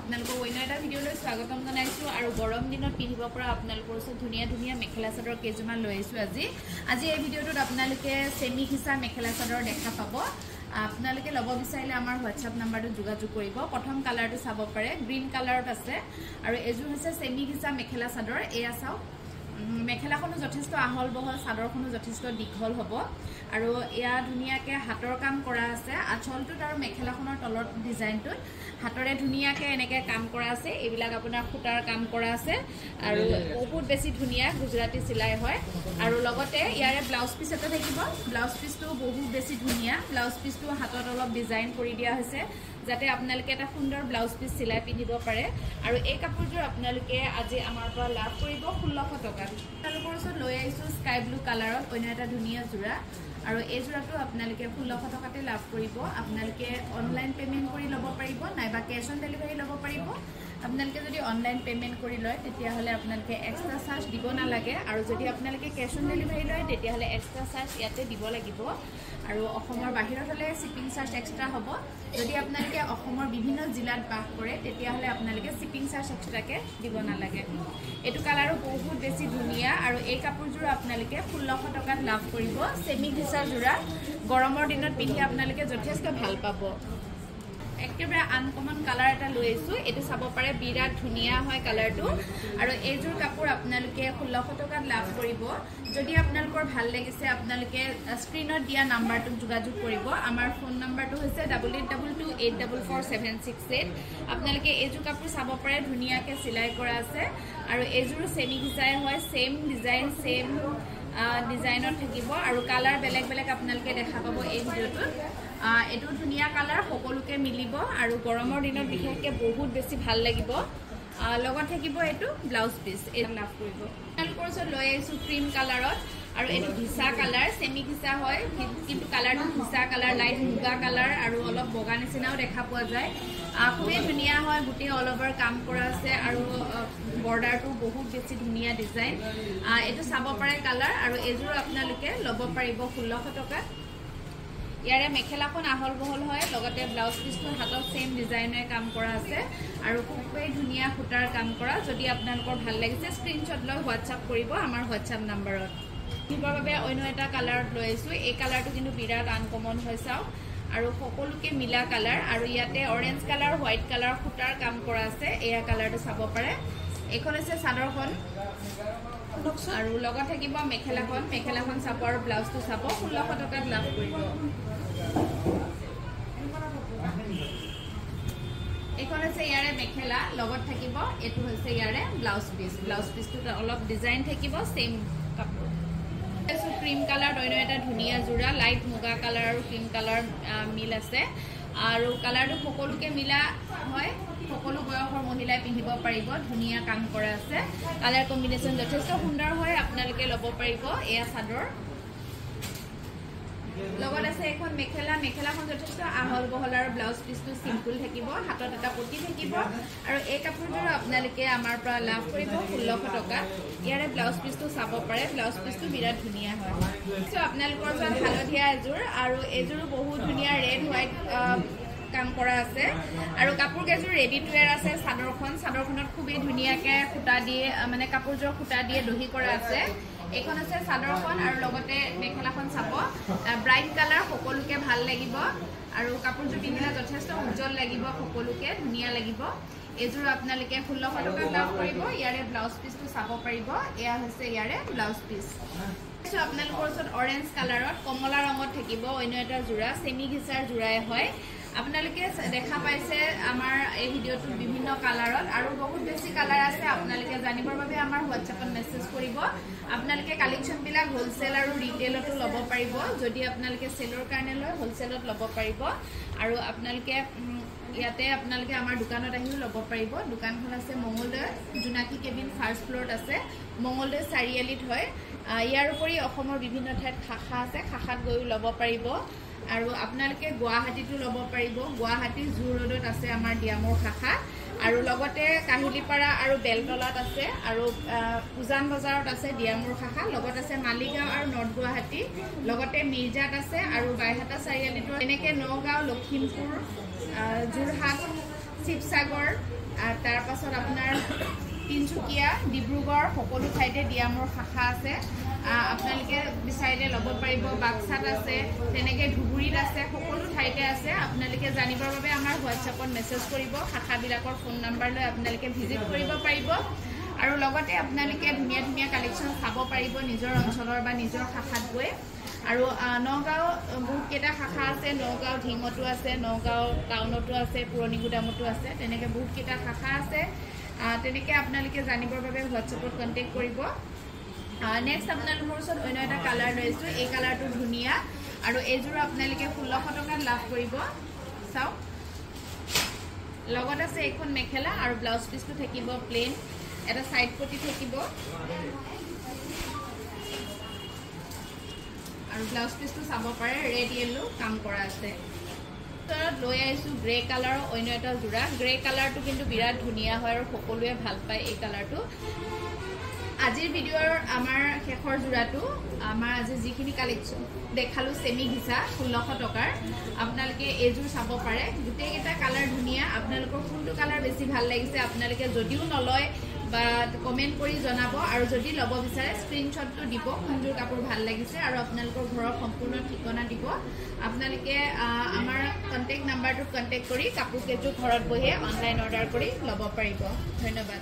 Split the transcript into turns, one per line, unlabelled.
আপোনালোকক অন্য এটা ভিডিঅ'লৈ স্বাগতম জনাইছোঁ আৰু গৰম দিনত পিন্ধিব পৰা আপোনালোকৰ ওচৰত ধুনীয়া ধুনীয়া মেখেলা চাদৰ কেইযোৰমান লৈ আহিছোঁ আজি এই ভিডিঅ'টোত আপোনালোকে সেমি ঘিচা মেখেলা চাদৰ দেখা পাব আপোনালোকে ল'ব বিচাৰিলে আমাৰ হোৱাটছআপ নাম্বাৰটোত যোগাযোগ কৰিব প্ৰথম কালাৰটো চাব পাৰে গ্ৰীণ কালাৰত আছে আৰু এযোৰ হৈছে সেমি ঘিচা মেখেলা চাদৰ এয়া চাওক মেখেলাখনো যথেষ্ট আহল বহল চাদৰখনো যথেষ্ট দীঘল হ'ব আৰু এয়া ধুনীয়াকৈ হাতৰ কাম কৰা আছে আঁচলটোত আৰু মেখেলাখনৰ তলৰ ডিজাইনটোত হাতৰে ধুনীয়াকৈ এনেকৈ কাম কৰা আছে এইবিলাক আপোনাৰ সূতাৰ কাম কৰা আছে আৰু বহুত বেছি ধুনীয়া গুজৰাটী চিলাই হয় আৰু লগতে ইয়াৰে ব্লাউজ পিচ এটা থাকিব ব্লাউজ পিচটো বহুত বেছি ধুনীয়া ব্লাউজ পিচটো হাতত অলপ ডিজাইন কৰি দিয়া হৈছে যাতে আপোনালোকে এটা সুন্দৰ ব্লাউজ পিচ চিলাই পিন্ধিব পাৰে আৰু এই কাপোৰযোৰ আপোনালোকে আজি আমাৰ পৰা লাভ কৰিব 1600 টকাত আপোনালোকৰ ওচৰত লৈ আহিছোঁ স্কাই ব্লু কালাৰত অন্য এটা ধুনীয়া যোৰা আৰু এই যোৰাটো আপোনালোকে 1600 টকাতে লাভ কৰিব আপোনালোকে অনলাইন পেমেন্ট কৰি ল'ব পাৰিব নাইবা কেশ অন ডেলিভাৰী ল'ব পাৰিব আপোনালোকে যদি অনলাইন পেমেন্ট কৰি লয় তেতিয়াহ'লে আপোনালোকে এক্সট্ৰা চাৰ্জ দিব নালাগে আৰু যদি আপোনালোকে কেশ অন ডেলিভাৰী লয় তেতিয়াহ'লে এক্সট্ৰা চাৰ্জ ইয়াতে দিব লাগিব আৰু অসমৰ বাহিৰত হ'লে শিপিং চাৰ্জ এক্সট্ৰা হ'ব যদি আপোনালোকে অসমৰ বিভিন্ন জিলাত বাস কৰে তেতিয়াহ'লে আপোনালোকে শিপিং চাৰ্জ এক্সট্ৰাকে দিব নালাগে এইটো কালাৰো বহুত বেছি ধুনীয়া আৰু এই কাপোৰযোৰ আপোনালোকে 1600 টকাত লাভ কৰিব সেমি ঘিচা যোৰা গৰমৰ দিনত পিন্ধি আপোনালোকে যথেষ্ট ভাল পাব একেবাৰে আনকমন কালাৰ এটা লৈ আহিছোঁ এইটো চাব পাৰে বিৰাট ধুনীয়া হয় কালাৰটো আৰু এইযোৰ কাপোৰ আপোনালোকে 1600 টকাত লাভ কৰিব যদি আপোনালোকৰ ভাল লাগিছে আপোনালোকে স্ক্ৰীনত দিয়া নাম্বাৰটোত যোগাযোগ কৰিব আমাৰ ফোন নাম্বাৰটো হৈছে 8822844768 আপোনালোকে এইযোৰ কাপোৰ চাব পাৰে ধুনীয়াকৈ চিলাই কৰা আছে আৰু এইযোৰো সেমি ঘিচাই হয় সেম ডিজাইন সেম ডিজাইনত থাকিব আৰু কালাৰ বেলেগ বেলেগ আপোনালোকে দেখা পাব এই ভিডিঅ'টোত এটো ধুনীয়া কালাৰ সকলোকে মিলিব আৰু গৰমৰ দিনত বিশেষকৈ বহুত বেছি ভাল লাগিব লগত থাকিব এটো ব্লাউজ পিচ এই লাভ কৰিব আপোনালোকৰ ওচৰত লৈ আহিছোঁ ক্ৰীম কালাৰত আৰু এটো ঘিচা কালাৰ সেমি ঘিচা হয় কিন্তু কালাৰটো ঘিচা কালাৰ লাইট মুগা কালাৰ আৰু অলপ বগা নিচিনাও দেখা পোৱা যায় খুবেই ধুনীয়া হয় গোটেই অল ওভাৰ কাম কৰা আছে আৰু বৰ্ডাৰটো বহুত বেছি ধুনীয়া ডিজাইন এটো চাব পাৰে কালাৰ আৰু এযোৰ আপোনালোকে ল'ব পাৰিব 1600 টকাত ইয়াৰে মেখেলাখন আহল বহল হয় লগতে ব্লাউজ পিচটো হাতত সেম ডিজাইনেৰে কাম কৰা আছে আৰু খুবেই ধুনীয়া সূতাৰ কাম কৰা যদি আপোনালোকৰ ভাল লাগিছে স্ক্ৰীনশ্বট লৈ হোৱাটছআপ কৰিব আমাৰ হোৱাটছআপ নাম্বাৰত দিবৰ বাবে অন্য এটা কালাৰত লৈ আহিছোঁ এই কালাৰটো কিন্তু বিৰাট আনকমন হৈ চাওক আৰু সকলোকে মিলা কালাৰ আৰু ইয়াতে অৰেঞ্জ কালাৰ হোৱাইট কালাৰ সূতাৰ কাম কৰা আছে এয়া কালাৰটো চাব পাৰে এইখন হৈছে চাদৰখন আৰু লগত থাকিব মেখেলাখন চাব আৰু ব্লাউজটো চাব 1600 টকাত লাভ কৰিব এইখন হৈছে ইয়াৰে মেখেলা লগত থাকিব এইটো হৈছে ইয়াৰে ব্লাউজ পিচটোত অলপ ডিজাইন থাকিব সেম কাপোৰ ক্ৰীম কালাৰ অন্য এটা ধুনীয়া যোৰা লাইট মুগা কালাৰ আৰু ক্ৰীম কালাৰ মিল আছে আৰু কালাৰটো সকলোকে মিলা হয় সকলো বয়সৰ মহিলাই পিন্ধিব পাৰিব ধুনীয়া কাম কৰা আছে কালাৰ কম্বিনেশ্যন যথেষ্ট সুন্দৰ হয় আপোনালোকে ল'ব পাৰিব এয়া চাদৰ লগত আছে এখন মেখেলাখন যথেষ্ট আহল বহল আৰু ব্লাউজ পিচটো সিম্পল থাকিব হাতত এটা পটি থাকিব আৰু এই কাপোৰযোৰ আপোনালোকে আমাৰ পৰা লাভ কৰিব 1600 টকা ইয়াৰে ব্লাউজ পিচটো চাব পাৰে ব্লাউজ পিচটো বিৰাট ধুনীয়া হয় সো আপোনালোকৰ ওচৰত হালধীয়া এযোৰ আৰু এযোৰো বহুত ধুনীয়া ৰেড হোৱাইট কাম কৰা আছে আৰু কাপোৰ কেইযোৰ ৰেডি টু ৱেৰ আছে চাদৰখনত খুবেই ধুনীয়াকৈ সূতা দিয়ে মানে কাপোৰযোৰ সূতা দিয়ে দহি কৰা আছে এইখন আছে চাদৰখন আৰু লগতে মেখেলাখন চাব ব্ৰাইট কালাৰ সকলোকে ভাল লাগিব আৰু কাপোৰযোৰ পিন্ধিলে যথেষ্ট উজ্জ্বল লাগিব সকলোকে ধুনীয়া লাগিব এযোৰ আপোনালোকে 1600 টকাত লাভ কৰিব ইয়াৰে ব্লাউজ পিচটো চাব পাৰিব এয়া হৈছে ইয়াৰে ব্লাউজ পিচ আপোনালোকৰ ওচৰত অৰেঞ্জ কালাৰত কমলা ৰঙত থাকিব অন্য এটা যোৰা সেমি ঘিচাৰ যোৰাই হয় আপোনালোকে দেখা পাইছে আমাৰ এই ভিডিঅ'টোত বিভিন্ন কালাৰত আৰু বহুত বেছি কালাৰ আছে আপোনালোকে জানিবৰ বাবে আমাৰ হোৱাটছআপত মেছেজ কৰিব আপোনালোকে কালেকশ্যনবিলাক হোলচেল আৰু ৰিটেইলতো ল'ব পাৰিব যদি আপোনালোকে চেলৰ কাৰণে লয় হোলচেলত ল'ব পাৰিব আৰু আপোনালোকে ইয়াতে আপোনালোকে আমাৰ দোকানত আহিও ল'ব পাৰিব দোকানখন আছে মঙ্গলদৈ জোনাকী কেবিন ফাৰ্ষ্ট ফ্ল'ৰত আছে মঙ্গলদৈ চাৰিআলিত হয় ইয়াৰ উপৰি অসমৰ বিভিন্ন ঠাইত শাখা আছে শাখাত গৈও ল'ব পাৰিব আৰু আপোনালোকে গুৱাহাটীতো ল'ব পাৰিব গুৱাহাটী জু ৰোডত আছে আমাৰ ডিয়ামৰ শাখা আৰু লগতে কাহিলিপাৰা আৰু বেলতলাত আছে আৰু উজান বজাৰত আছে ডিয়ামৰ শাখা লগত আছে মালিগাঁও আৰু নৰ্থ গুৱাহাটী লগতে মিৰ্জাত আছে আৰু বাইহাটা চাৰিআলিত এনেকৈ নগাঁও লখিমপুৰ যোৰহাট শিৱসাগৰ তাৰ পাছত আপোনাৰ তিনচুকীয়া ডিব্ৰুগড় সকলো ঠাইতে দিয়া মোৰ শাখা আছে আপোনালোকে বিচাৰিলে ল'ব পাৰিব বাক্সাত আছে তেনেকৈ ধুবুৰীত আছে সকলো ঠাইতে আছে আপোনালোকে জানিবৰ বাবে আমাৰ হোৱাটছএপত মেছেজ কৰিব শাখাবিলাকৰ ফোন নম্বৰ লৈ আপোনালোকে ভিজিট কৰিব পাৰিব আৰু লগতে আপোনালোকে ধুনীয়া ধুনীয়া কালেকশ্যন চাব পাৰিব নিজৰ অঞ্চলৰ বা নিজৰ শাখাত গৈ আৰু নগাঁও বহুতকেইটা শাখা আছে নগাঁও ঢিঙতো আছে নগাঁও টাউনতো আছে পুৰণি গুদামতো আছে তেনেকৈ বহুতকেইটা শাখা আছে তেনেকৈ আপোনালোকে জানিবৰ বাবে হোৱাটছএপত কণ্টেক্ট কৰিব নেক্সট আপোনালোকৰ ওচৰত অন্য এটা কালাৰ লৈছোঁ এই কালাৰটো ধুনীয়া আৰু এইযোৰ আপোনালোকে 1600 টকাত লাভ কৰিব চাওক লগত আছে এখন মেখেলা আৰু ব্লাউজ পিচটো থাকিব প্লেন এটা সাইড পটি থাকিব আৰু ব্লাউজ পিচটো চাব পাৰে ৰেড ইয়েলো কাম কৰা আছে তলত লৈ আহিছো গ্ৰে কালাৰৰ অন্য এটা জোৰা গ্ৰে কালাৰটো কিন্তু বিৰাট ধুনীয়া হয় আৰু সকলোৱে ভাল পায় এই কালাৰটো আজিৰ ভিডিঅ'ৰ আমাৰ শেষৰ জোৰাটো আমাৰ আজি যিখিনি কালেকশ্যন দেখালো সেমি ঘিচা 1600 টকাৰ আপোনালোকে এইযোৰ চাব পাৰে গোটেইকেইটা কালাৰ ধুনীয়া আপোনালোকৰ কোনটো কালাৰ বেছি ভাল লাগিছে আপোনালোকে যদিও নলয় বা কমেন্ট কৰি জনাব আৰু যদি ল'ব বিচাৰে স্ক্ৰিনশ্বটটো দিব কোনযোৰ কাপোৰ ভাল লাগিছে আৰু আপোনালোকৰ ঘৰৰ সম্পূৰ্ণ ঠিকনা দিব আপোনালোকে আমাৰ কন্টেক্ট নাম্বাৰটো কন্টেক্ট কৰি কাপোৰ কেইযোৰ ঘৰত বহিয়ে অনলাইন অৰ্ডাৰ কৰি ল'ব পাৰিব ধন্যবাদ